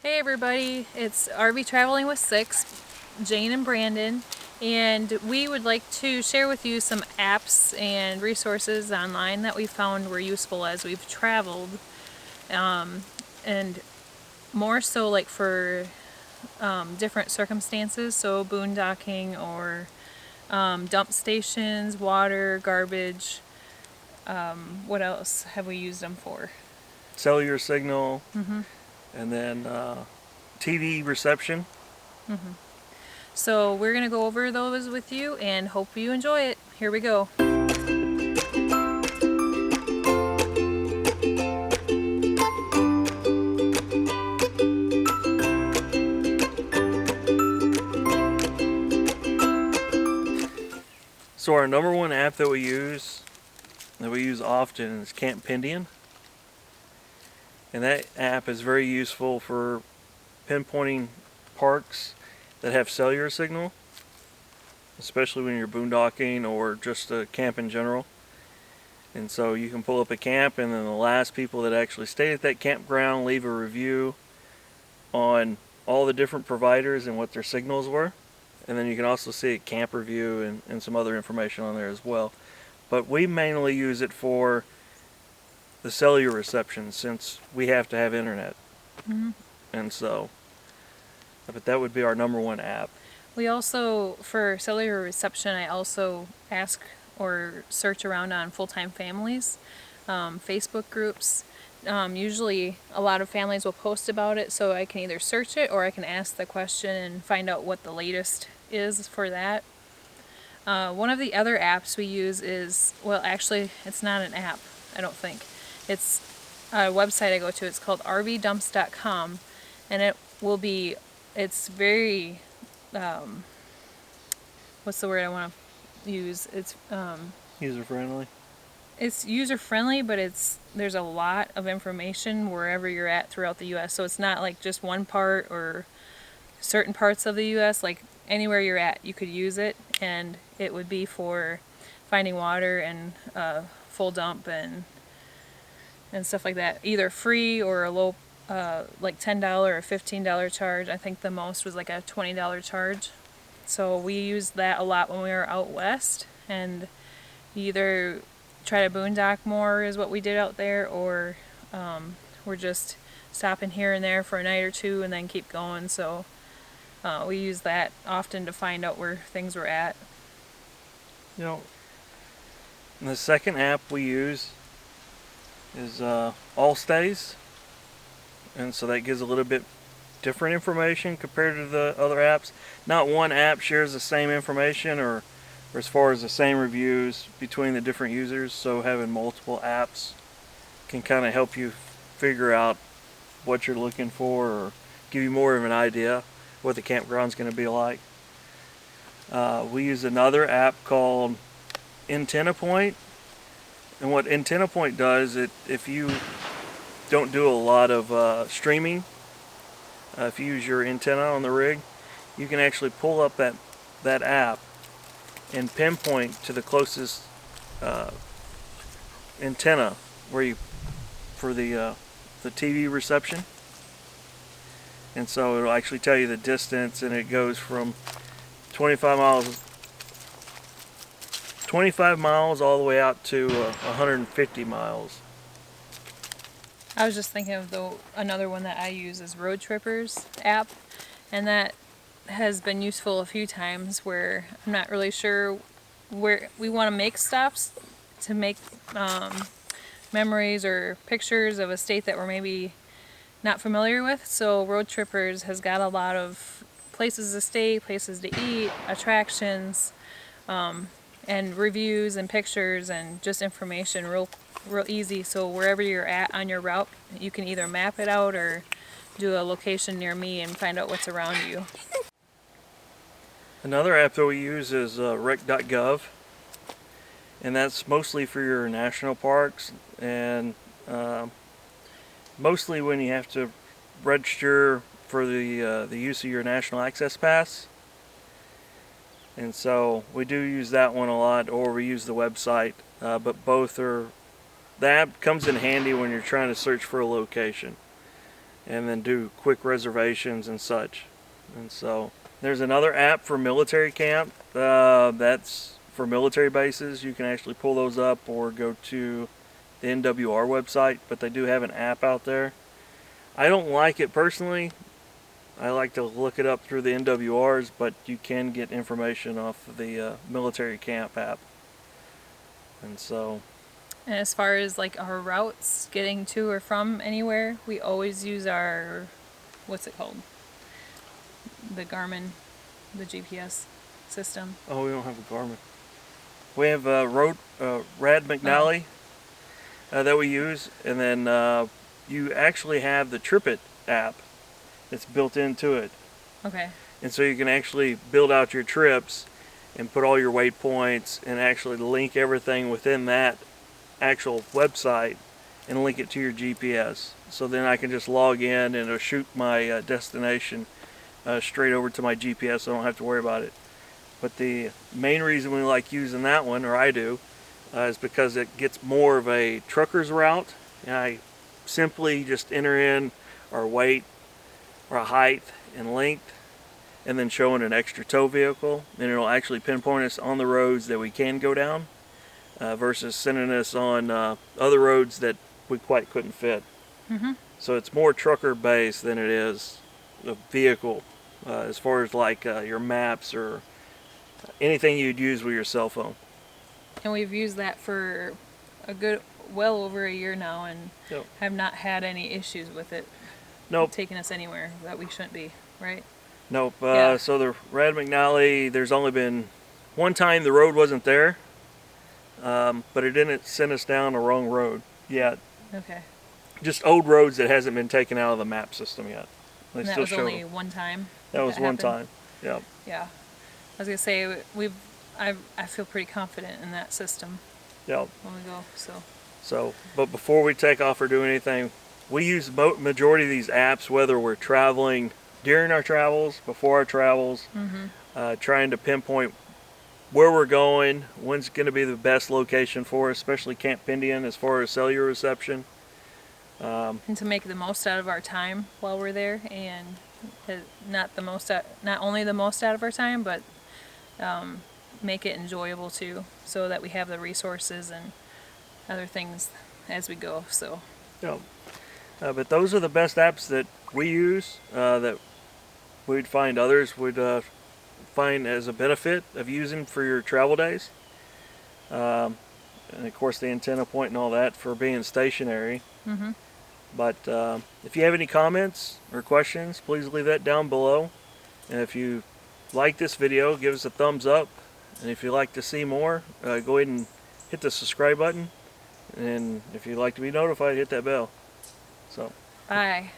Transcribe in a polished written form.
Hey everybody, it's RV Traveling with Six, Jane and Brandon, and we would like to share with you some apps and resources online that we found were useful as we've traveled, and more so like for different circumstances, so boondocking or dump stations, water, garbage. What else have we used them for? Cellular signal, and then TV reception. So we're going to go over those with you and hope you enjoy it. Here we go. So our number one app that we use often is Campendian, and that app is very useful for pinpointing parks that have cellular signal, especially when you're boondocking or just a camp in general. And so you can pull up a camp, and then the last people that actually stayed at that campground leave a review on all the different providers and what their signals were. And then you can also see a camp review and some other information on there as well. But we mainly use it for the cellular reception since we have to have internet. And so, but that would be our number one app. We also, for cellular reception, I also ask or search around on full-time families, Facebook groups. Usually a lot of families will post about it, so I can either search it or I can ask the question and find out what the latest is for that. One of the other apps we use is, well, actually, it's not an app, I don't think. It's a website I go to. It's called rvdumps.com, and it's very, what's the word I want to use? User friendly. It's user friendly, but there's a lot of information wherever you're at throughout the U.S. So it's not like just one part or certain parts of the U.S. Like anywhere you're at, you could use it, and it would be for finding water and full dump and stuff like that. Either free or a low, like $10 or $15 charge. I think the most was like a $20 charge. So we used that a lot when we were out west, and either try to boondock more is what we did out there, or we're just stopping here and there for a night or two and then keep going. So we use that often to find out where things were at. You know, and the second app we use is Allstays, and so that gives a little bit different information compared to the other apps. Not one app shares the same information or as far as the same reviews between the different users, so having multiple apps can kind of help you figure out what you're looking for or give you more of an idea what the campground's going to be like. We use another app called Antenna Point, and what Antenna Point does, if you don't do a lot of streaming, if you use your antenna on the rig, you can actually pull up that app and pinpoint to the closest antenna for the TV reception. And so it'll actually tell you the distance, and it goes from 25 miles all the way out to 150 miles. I was just thinking of another one that I use is Road Trippers app, and that has been useful a few times where I'm not really sure where we want to make stops to make memories or pictures of a state that we're maybe not familiar with. So Road Trippers has got a lot of places to stay, places to eat, attractions, and reviews and pictures and just information real easy. So wherever you're at on your route, you can either map it out or do a location near me and find out what's around you. Another app that we use is rec.gov, and that's mostly for your national parks and mostly when you have to register for the use of your national access pass. And so we do use that one a lot, or we use the website, but both are. The app comes in handy when you're trying to search for a location. and then do quick reservations and such. And so there's another app for military camp. That's for military bases. You can actually pull those up or go to the NWR website, but they do have an app out there. I don't like it personally. I like to look it up through the NWRs, but you can get information off of the military camp app. And so, And as far as like our routes getting to or from anywhere, we always use our, what's it called? The Garmin, the GPS system. oh, we don't have a Garmin. We have Rad McNally that we use, and then you actually have the TripIt app that's built into it. Okay. And so you can actually build out your trips and put all your waypoints and actually link everything within that actual website and link it to your GPS. So then I can just log in and it'll shoot my destination straight over to my GPS, so I don't have to worry about it. But the main reason we like using that one, or I do, is because it gets more of a trucker's route. And I simply just enter in our weight, our height, and length, and then showing an extra tow vehicle, and it'll actually pinpoint us on the roads that we can go down, versus sending us on other roads that we quite couldn't fit. Mm-hmm. So it's more trucker based than it is a vehicle, as far as like your maps or anything you'd use with your cell phone. And we've used that for a good, well over a year now, and Yep. have not had any issues with it Nope. taking us anywhere that we shouldn't be, right? Nope. Yeah. So the Rad McNally, there's only been one time the road wasn't there, but it didn't send us down the wrong road yet. Okay. Just old roads that hasn't been taken out of the map system yet. They And that still was show only them. one time. That was one happened? time. Yep. Yeah. I was gonna say I feel pretty confident in that system Yep. when we go. So, but before we take off or do anything, we use majority of these apps, whether we're traveling during our travels, before our travels, trying to pinpoint where we're going, when's going to be the best location for us, especially Camp Pindian as far as cellular reception. And to make the most out of our time while we're there, and not only the most out of our time, but make it enjoyable too, so that we have the resources and other things as we go. So Yep. But those are the best apps that we use, that we'd find others would find as a benefit of using for your travel days. And of course the antenna point and all that for being stationary. mm-hmm. But if you have any comments or questions, please leave that down below. And if you like this video, give us a thumbs up. And if you'd like to see more, go ahead and hit the subscribe button. And if you'd like to be notified, hit that bell. So. Bye.